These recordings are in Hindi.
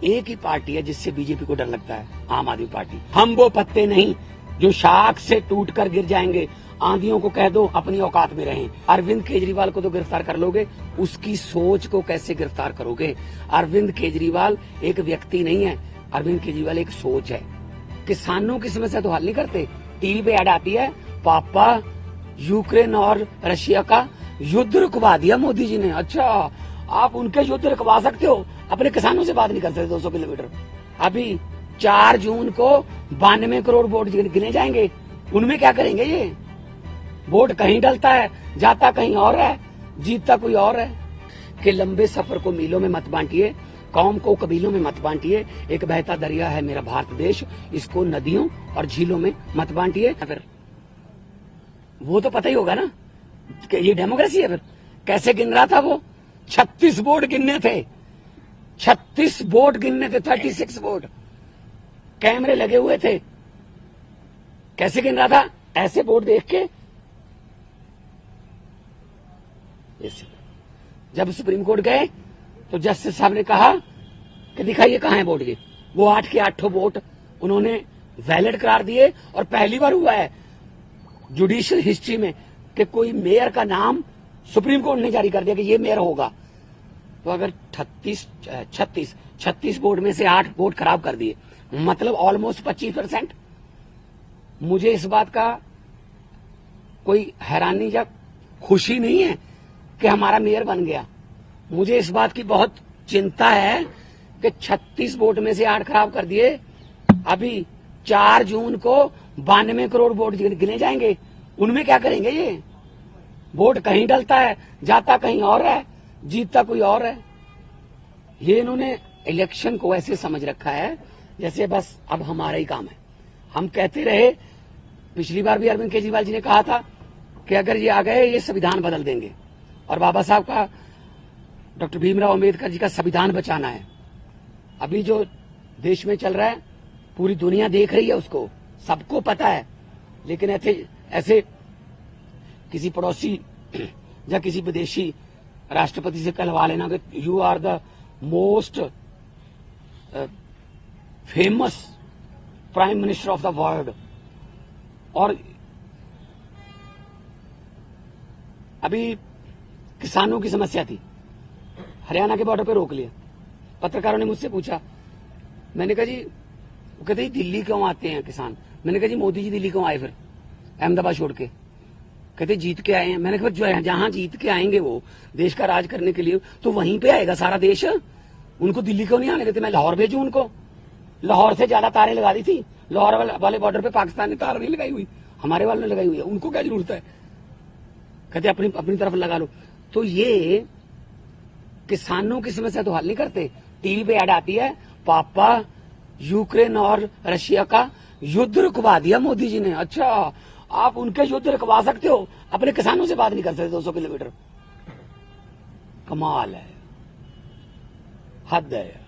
एक ही पार्टी है जिससे बीजेपी को डर लगता है, आम आदमी पार्टी। हम वो पत्ते नहीं जो शाख से टूट कर गिर जाएंगे, आंधियों को कह दो अपनी औकात में रहें। अरविंद केजरीवाल को तो गिरफ्तार कर लोगे, उसकी सोच को कैसे गिरफ्तार करोगे? अरविंद केजरीवाल एक व्यक्ति नहीं है, अरविंद केजरीवाल एक सोच है। किसानों की समस्या तो हल नहीं करते। टीवी पे ऐड आती है, पापा यूक्रेन और रशिया का युद्ध रुकवा दिया मोदी जी ने। अच्छा, आप उनके युद्ध रुकवा सकते हो, अपने किसानों से बात नहीं कर सकते 200 किलोमीटर। अभी 4 जून को 92 करोड़ वोट गिने जाएंगे, उनमें क्या करेंगे ये? वोट कहीं डलता है, जाता कहीं और है, जीतता कोई और है। कि लंबे सफर को मीलों में मत बांटिए, कौम को कबीलों में मत बांटिए। एक बहता दरिया है मेरा भारत देश, इसको नदियों और झीलों में मत बांटिए। फिर वो तो पता ही होगा ना कि ये डेमोक्रेसी है। फिर कैसे गिन रहा था वो? 36 वोट गिनने थे, 36 वोट गिनने थे, 36 वोट, कैमरे लगे हुए थे। कैसे गिन रहा था? ऐसे वोट देख के। जब सुप्रीम कोर्ट गए तो जस्टिस साहब ने कहा कि दिखाइए कहां है वोट के। वो 8 के 8 वोट उन्होंने वैलिड करार दिए। और पहली बार हुआ है जुडिशियल हिस्ट्री में कि कोई मेयर का नाम सुप्रीम कोर्ट ने जारी कर दिया कि ये मेयर होगा। तो अगर 36 वोट में से 8 वोट खराब कर दिए, मतलब ऑलमोस्ट 25%। मुझे इस बात का कोई हैरानी या खुशी नहीं है कि हमारा मेयर बन गया। मुझे इस बात की बहुत चिंता है कि 36 वोट में से 8 खराब कर दिए। अभी 4 जून को 92 करोड़ वोट गिने जाएंगे, उनमें क्या करेंगे ये? वोट कहीं डलता है, जाता कहीं और है, जीतता कोई और है। ये इन्होंने इलेक्शन को ऐसे समझ रखा है जैसे बस अब हमारा ही काम है। हम कहते रहे, पिछली बार भी अरविंद केजरीवाल जी ने कहा था कि अगर ये आ गए ये संविधान बदल देंगे, और बाबा साहब का, डॉक्टर भीमराव अंबेडकर जी का संविधान बचाना है। अभी जो देश में चल रहा है पूरी दुनिया देख रही है उसको, सबको पता है। लेकिन ऐसे किसी पड़ोसी या किसी विदेशी राष्ट्रपति से कहलवा लेना कि you are the most famous prime minister of the world. और अभी किसानों की समस्या थी, हरियाणा के बॉर्डर पे रोक लिया। पत्रकारों ने मुझसे पूछा, मैंने कहा जी, वो कहते हैं दिल्ली क्यों आते हैं किसान? मैंने कहा जी मोदी जी दिल्ली क्यों आए फिर अहमदाबाद छोड़ के? कहते जीत के आए हैं। मैंने कहा जो जहां जीत के आएंगे वो देश का राज करने के लिए, तो वहीं पे आएगा सारा देश। उनको दिल्ली क्यों नहीं आने देते? मैं लाहौर भेजूं उनको? लाहौर से ज्यादा तारें लगा दी थी। लाहौर वाले बॉर्डर पे पाकिस्तान ने तार नहीं लगाई हुई, हमारे वालों ने लगाई हुई है। उनको क्या जरूरत है? कहते अपनी तरफ लगा लो। तो ये किसानों की समस्या तो हल नहीं करते। टीवी पे ऐड आती है, पापा यूक्रेन और रशिया का युद्ध रुकवा दिया मोदी जी ने। अच्छा, आप उनके युद्ध रुकवा सकते हो, अपने किसानों से बात नहीं कर सकते 200 किलोमीटर। कमाल है, हद है।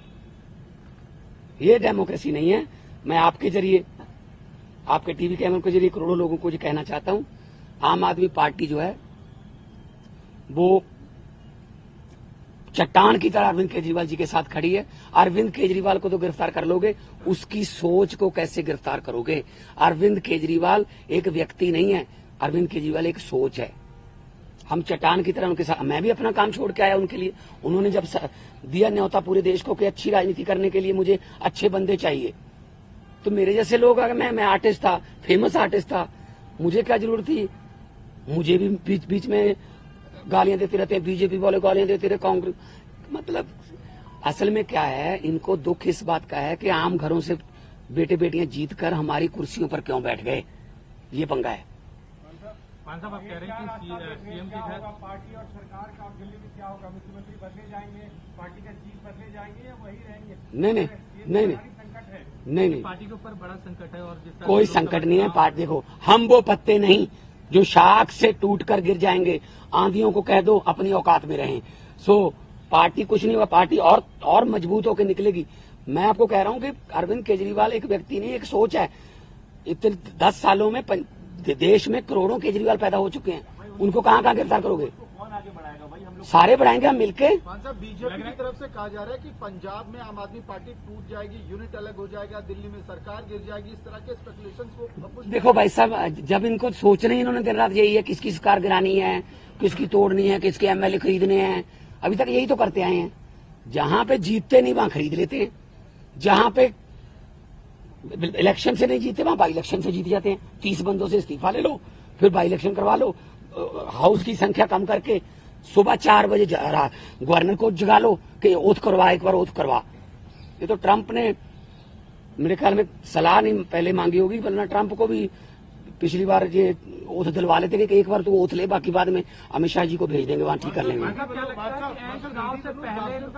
ये डेमोक्रेसी नहीं है। मैं आपके जरिए, आपके टीवी कैमरे के जरिए करोड़ों लोगों को ये कहना चाहता हूं, आम आदमी पार्टी जो है वो चट्टान की तरह अरविंद केजरीवाल जी के साथ खड़ी है। अरविंद केजरीवाल को तो गिरफ्तार कर लोगे, उसकी सोच को कैसे गिरफ्तार करोगे? अरविंद केजरीवाल एक व्यक्ति नहीं है, अरविंद केजरीवाल एक सोच है। हम चट्टान की तरह उनके साथ, मैं भी अपना काम छोड़ के आया उनके लिए। उन्होंने जब दिया न्योता पूरे देश को कि अच्छी राजनीति करने के लिए मुझे अच्छे बंदे चाहिए, तो मेरे जैसे लोग, अगर मैं आर्टिस्ट था, फेमस आर्टिस्ट था, मुझे क्या जरूरत थी? मुझे भी बीच बीच में गालियां देते रहते हैं, बीजेपी वाले गालियां देते रहे, कांग्रेस। मतलब असल में क्या है, इनको दुख इस बात का है कि आम घरों से बेटे बेटियां जीत कर हमारी कुर्सियों पर क्यों बैठ गए, ये पंगा है। साहब आप कह रहे हैं कि सीएम की पार्टी और सरकार का दिल्ली में क्या होगा? मुख्यमंत्री बदले जाएंगे, पार्टी का चीफ बदले जाएंगे या वही रहेंगे? नहीं, पार्टी के ऊपर बड़ा संकट है। और कोई संकट नहीं है। पार्टी देखो, हम वो पत्ते नहीं जो शाख से टूट कर गिर जाएंगे, आंधियों को कह दो अपनी औकात में रहें। सो पार्टी कुछ नहीं हुआ, पार्टी और मजबूत होकर निकलेगी। मैं आपको कह रहा हूं कि अरविंद केजरीवाल एक व्यक्ति नहीं, एक सोच है। इतने 10 सालों में देश में करोड़ों केजरीवाल पैदा हो चुके हैं, उनको कहां गिरफ्तार करोगे? आगे बढ़ाएगा भाई हम लोग? सारे बढ़ाएंगे हम मिलके। मान साहब, बीजेपी की तरफ से कहा जा रहा है कि पंजाब में आम आदमी पार्टी टूट जाएगी, यूनिट अलग हो जाएगा, दिल्ली में सरकार गिर जाएगी, इस तरह के स्पेकुलेशंस को कुछ देखो भाई साहब, जब इनको सोचना ही इन्होंने दिन रात यही है, किसकी सरकार गिरानी है, किसकी तोड़नी है, किसके एमएलए खरीदने हैं, अभी तक यही तो करते आए हैं। जहां पे जीतते नहीं वहां खरीद लेते हैं, जहां पे इलेक्शन से नहीं जीते वहां बाई इलेक्शन से जीत जाते हैं। 30 बंदों से इस्तीफा ले लो, फिर बाई इलेक्शन करवा लो, हाउस की संख्या कम करके सुबह 4 बजे गवर्नर को जगा लो कि ओथ करवा, एक बार ओथ करवा। ये तो ट्रंप ने मेरे ख्याल में सलाह नहीं पहले मांगी होगी, वरना ट्रंप को भी पिछली बार ये ओथ दिलवा लेते कि एक बार तो ओथ ले, बाकी बाद में अमित शाह जी को भेज देंगे, वहां ठीक कर लेंगे।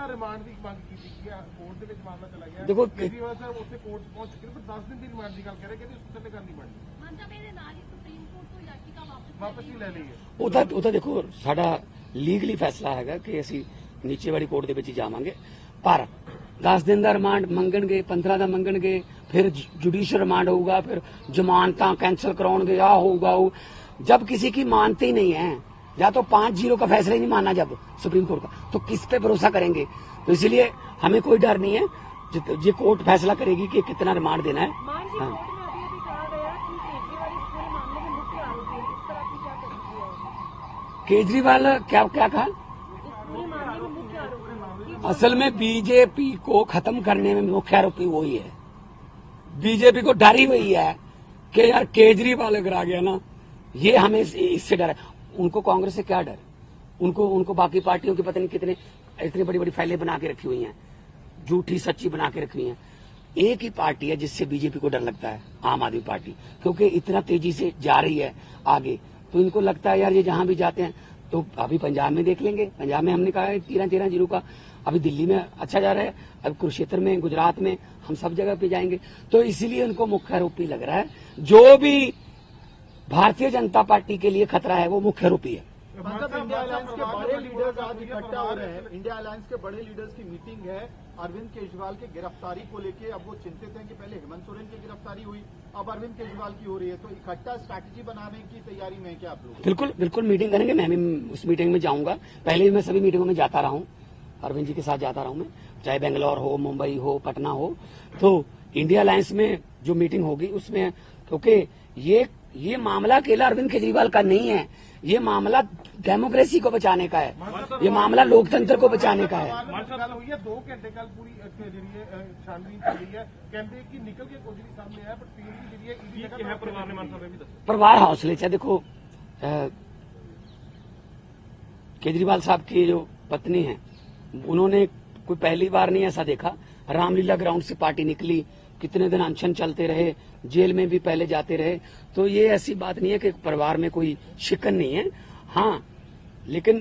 रिमांड की मांग की थी कि कोर्ट ਦੇ ਵਿੱਚ ਮਾਮਲਾ ਚਲਾ ਗਿਆ। देखो ਕੇਜਰੀਵਾਲ ਸਾਹਿਬ ਉੱਥੇ ਕੋਰਟ ਪਹੁੰਚ ਚੁੱਕੇ ਨੇ, ਪਰ 10 ਦਿਨ ਦੀ ਰਿਮਾਂਡ ਦੀ ਗੱਲ ਕਰ ਰਹੇ ਕਿ ਉਸ ਥੱਲੇ ਕਰਨੀ ਪੜਨੀ, ਵਾਪਸ ਹੀ ਲੈ ਲਈ ਹੈ। ਉਹ ਤਾਂ ਦੇਖੋ ਸਾਡਾ ਲੀਗਲੀ ਫੈਸਲਾ ਹੈਗਾ ਕਿ ਅਸੀਂ ਨੀਚੇ ਵਾਲੀ ਕੋਰਟ ਦੇ ਵਿੱਚ ਹੀ ਜਾਵਾਂਗੇ, ਪਰ 10 दिन ਦਾ ਰਿਮਾਂਡ ਮੰਗਣਗੇ, 15 ਦਾ ਮੰਗਣਗੇ, फिर जुडिशियल रिमांड होगा, फिर जमानत कैंसिल कराओगे, आ होगा वो। जब किसी की मानते ही नहीं है, या तो 5-0 का फैसला ही नहीं माना जब सुप्रीम कोर्ट का, तो किस पे भरोसा करेंगे। तो इसलिए हमें कोई डर नहीं है, ये कोर्ट फैसला करेगी कि कितना रिमांड देना है। हाँ। केजरीवाल क्या कहा? असल में बीजेपी को खत्म करने में मुख्य आरोपी वही है। बीजेपी को डर ही वही है कि यार केजरीवाल अगर आ गया ना, ये हमें इससे डर है। उनको कांग्रेस से क्या डर? उनको बाकी पार्टियों की पता नहीं कितने इतनी बड़ी बड़ी फाइलें बना के रखी हुई हैं, झूठी सच्ची बना के रखी हुई हैं। एक ही पार्टी है जिससे बीजेपी को डर लगता है, आम आदमी पार्टी, क्योंकि इतना तेजी से जा रही है आगे। तो इनको लगता है यार ये जहां भी जाते हैं, तो अभी पंजाब में देख लेंगे। पंजाब में हमने कहा है 13 जिलों का, अभी दिल्ली में अच्छा जा रहा है, अब कुरुक्षेत्र में, गुजरात में, हम सब जगह पे जाएंगे। तो इसीलिए उनको मुख्य आरोपी लग रहा है। जो भी भारतीय जनता पार्टी के लिए खतरा है वो मुख्य आरोपी है। मतलब इंडिया अलायंस के बड़े लीडर्स आज इकट्ठा हो रहे हैं। इंडिया अलायंस के बड़े लीडर्स की मीटिंग है अरविंद केजरीवाल की गिरफ्तारी को लेके। अब वो चिंतित हैं कि पहले हेमंत सोरेन की गिरफ्तारी हुई, अब अरविंद केजरीवाल की हो रही है, तो इकट्ठा स्ट्रैटेजी बनाने की तैयारी में क्या आप लोग? बिल्कुल बिल्कुल मीटिंग करेंगे। मैं भी उस मीटिंग में जाऊंगा। पहले भी मैं सभी मीटिंगों में जाता रहा हूं, अरविंद जी के साथ जाता रहा हूं मैं, चाहे बेंगलोर हो, मुंबई हो, पटना हो। तो इंडिया अलायंस में जो मीटिंग होगी उसमें, क्योंकि ये मामला अकेला अरविंद केजरीवाल का नहीं है, ये मामला डेमोक्रेसी को बचाने का है, ये मामला लोकतंत्र को बचाने का है। ਗੱਲ ਹੋਈ ਹੈ 2 ਘੰਟੇ ਕੱਲ ਪੂਰੀ ਜਿਹੜੀ ਛਾਨਬੀਨ ਚੱਲ ਰਹੀ ਹੈ, ਕਹਿੰਦੇ ਕਿ ਨਿਕਲ ਕੇ ਕੁਝ ਨਹੀਂ ਸਾਹਮਣੇ ਆਇਆ, ਪਰ ਟੀਮ ਦੀ ਜਿਹੜੀ ਹੈ ਈਡੀ ਹੈ ਪਰਿਵਾਰ ਨੇ ਮਾਨ ਸਾਹਿਬ ਵੀ ਦੱਸਿਆ। परिवार हौसले से देखो, केजरीवाल साहब की जो पत्नी है, उन्होंने कोई पहली बार नहीं ऐसा देखा। रामलीला ग्राउंड से पार्टी निकली, कितने दिन अनशन चलते रहे, जेल में भी पहले जाते रहे। तो ये ऐसी बात नहीं है कि परिवार में कोई शिकन नहीं है। हाँ, लेकिन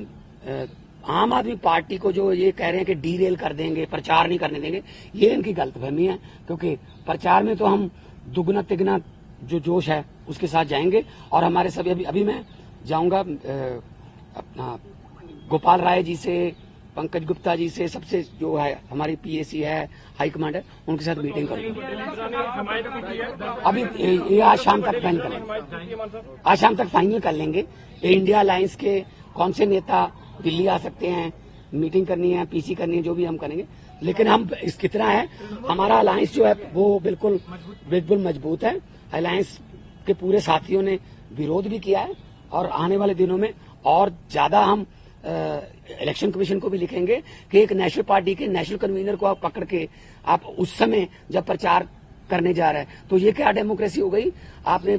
आम आदमी पार्टी को जो ये कह रहे हैं कि डीरेल कर देंगे, प्रचार नहीं करने देंगे, ये इनकी गलतफहमी है। क्योंकि प्रचार में तो हम दुगना तिगना जो जोश है उसके साथ जाएंगे। और हमारे सभी अभी मैं जाऊंगा अपना गोपाल राय जी से, पंकज गुप्ता जी से, सबसे जो है हमारी पीएसी है, हाईकमांड है, उनके साथ मीटिंग करूंगा। अभी ये आज शाम तक फाइनल कर लेंगे, आज शाम तक फाइनल कर लेंगे। इंडिया अलायंस के कौन से नेता दिल्ली आ सकते हैं, मीटिंग करनी है, पीसी करनी है, जो भी हम करेंगे। लेकिन हम इस कितना है, हमारा अलायंस जो है वो बिल्कुल मजबूत है। अलायंस के पूरे साथियों ने विरोध भी किया है, और आने वाले दिनों में और ज्यादा हम इलेक्शन कमीशन को भी लिखेंगे कि एक नेशनल पार्टी के नेशनल कन्वीनर को आप पकड़ के आप उस समय जब प्रचार करने जा रहे हैं, तो ये क्या डेमोक्रेसी हो गई? आपने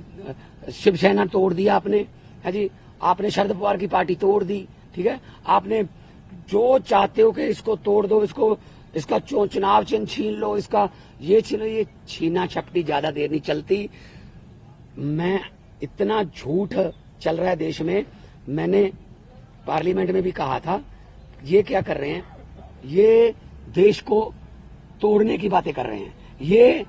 शिवसेना तोड़ दिया, आपने, है जी, आपने शरद पवार की पार्टी तोड़ दी, ठीक है, आपने जो चाहते हो कि इसको तोड़ दो, इसका चुनाव चिन्ह छीन लो, इसका ये छीन लो, ये छीना छपटी ज्यादा देर नहीं चलती। मैं इतना झूठ चल रहा है देश में, मैंने पार्लियामेंट में भी कहा था, ये क्या कर रहे हैं, ये देश को तोड़ने की बातें कर रहे हैं। ये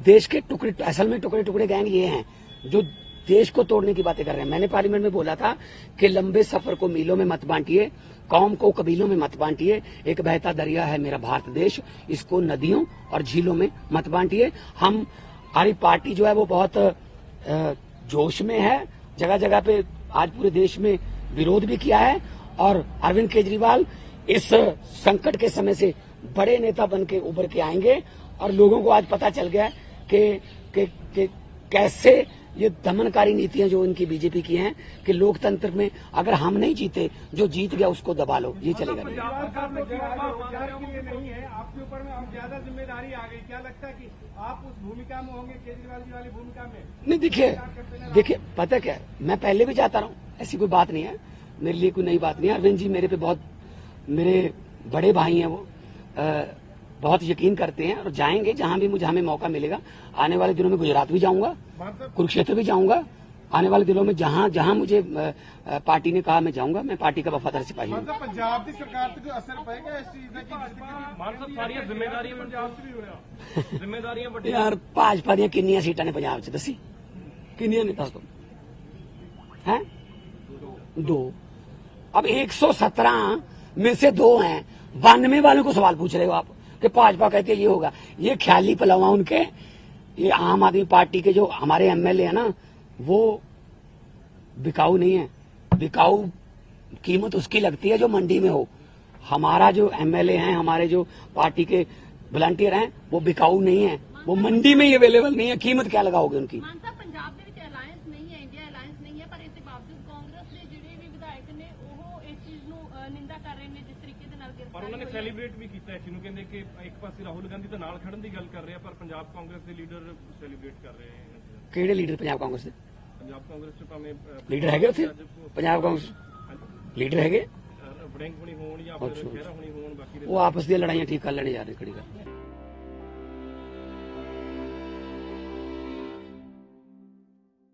देश के टुकड़े, असल में टुकड़े टुकड़े गैंग ये हैं जो देश को तोड़ने की बातें कर रहे हैं। मैंने पार्लियामेंट में बोला था कि लंबे सफर को मीलों में मत बांटिए, कौम को कबीलों में मत बांटिए, एक बहता दरिया है मेरा भारत देश, इसको नदियों और झीलों में मत बांटिए। हमारी पार्टी जो है वो बहुत जोश में है, जगह जगह पे आज पूरे देश में विरोध भी किया है, और अरविंद केजरीवाल इस संकट के समय से बड़े नेता बन के उभर के आएंगे। और लोगों को आज पता चल गया कि कैसे ये दमनकारी नीतियां जो इनकी बीजेपी की हैं कि लोकतंत्र में अगर हम नहीं जीते, जो जीत गया उसको दबा लो, ये चलेगा नहीं। रोजगार के लिए नहीं है, आपके ऊपर में अब ज्यादा जिम्मेदारी आ गई। क्या लगता है कि आप उस भूमिका में होंगे, केजरीवाल जी वाली भूमिका में? नहीं, देखिए पता क्या है, मैं पहले भी जाता रहा हूँ, ऐसी कोई बात नहीं है, मेरे लिए कोई नई बात नहीं है। अरविंद जी मेरे पे बहुत, मेरे बड़े भाई हैं, वो बहुत यकीन करते हैं और जाएंगे जहां भी मुझे हमें मौका मिलेगा। आने वाले दिनों में गुजरात भी जाऊंगा, कुरुक्षेत्र भी जाऊंगा। आने वाले दिनों में जहां जहां मुझे पार्टी ने कहा मैं जाऊंगा। मैं पार्टी का वफादार सिपाही हूँ। मतलब पंजाब की सरकार पे जो असर पड़ेगा इस चीज का कि मान साहब सारियां जिम्मेदारियां पंजाब से भी हो रहा जिम्मेदारियां बड़ी यार भाजपा ਦੀਆਂ ਕਿੰਨੀਆਂ ਸੀਟਾਂ ਨੇ ਪੰਜਾਬ 'ਚ ਦੱਸੀ, किन्नियां ने दस दो हैं? 2। अब 117 में से 2 हैं। 92 वालों को सवाल पूछ रहे हो आप कि भाजपा कहती है ये होगा। ये ख्याली पलावा उनके। ये आम आदमी पार्टी के जो हमारे एमएलए है ना, वो बिकाऊ नहीं है। बिकाऊ कीमत उसकी लगती है जो मंडी में हो। हमारा जो एमएलए हैं, हमारे जो पार्टी के वॉलंटियर हैं, वो बिकाऊ नहीं है, वो मंडी में ही अवेलेबल नहीं है। कीमत क्या लगाओगे उनकी? ਮਾਨ ਸਾਹਿਬ ਪੰਜਾਬ ਦੇ ਵਿੱਚ ਅਲਾਈਅੰਸ ਨਹੀਂ ਹੈ, ਇੰਡੀਆ ਅਲਾਈਅੰਸ ਨਹੀਂ ਹੈ, ਪਰ ਇਸ ਦੇ ਬਾਵਜੂਦ ਕਾਂਗਰਸ ਦੇ ਜਿਹੜੇ ਵੀ ਵਿਧਾਇਕ ਨੇ ਉਹ ਇਸ ਚੀਜ਼ ਨੂੰ ਨਿੰਦਾ ਕਰ ਰਹੇ ਨੇ ਜਿਸ ਤਰੀਕੇ ਦੇ ਨਾਲ ਪਰ ਉਹਨਾਂ ਨੇ ਸੈਲੀਬ੍ਰੇਟ ਵੀ ਕੀਤਾ ਇਸ ਨੂੰ, ਕਹਿੰਦੇ ਕਿ ਇੱਕ ਪਾਸੇ ਰਾਹੁਲ ਗਾਂਧੀ ਤਾਂ ਨਾਲ ਖੜਨ ਦੀ ਗੱਲ ਕਰ ਰਹੇ ਆ, ਪਰ ਪੰਜਾਬ ਕਾਂਗਰਸ ਦੇ ਲੀਡਰ ਸੈਲੀਬ੍ਰੇਟ ਕਰ ਰਹੇ ਆ। ਕਿਹੜੇ ਲੀਡਰ ਪੰਜਾਬ ਕਾਂਗਰਸ ਦੇ? ਪੰਜਾਬ ਕਾਂਗਰਸ ਚ ਭਾਵੇਂ ਲੀਡਰ ਹੈਗੇ ਉੱਥੇ ਪੰਜਾਬ ਕਾਂਗਰਸ ਲੀਡਰ ਹੈਗੇ? ਵੜਿੰਗ ਹੋਣੀ ਹੋਣ ਜਾਂ ਫਿਰ ਖਹਿਰਾ ਹੋਣੀ ਹੋਣ, ਬਾਕੀ ਉਹ ਆਪਸ ਦੀਆਂ ਲੜਾਈਆਂ ਠੀਕ ਕਰ ਲੈਣੇ ਜਾ ਰਹੇ, ਖੜੀ ਕਰ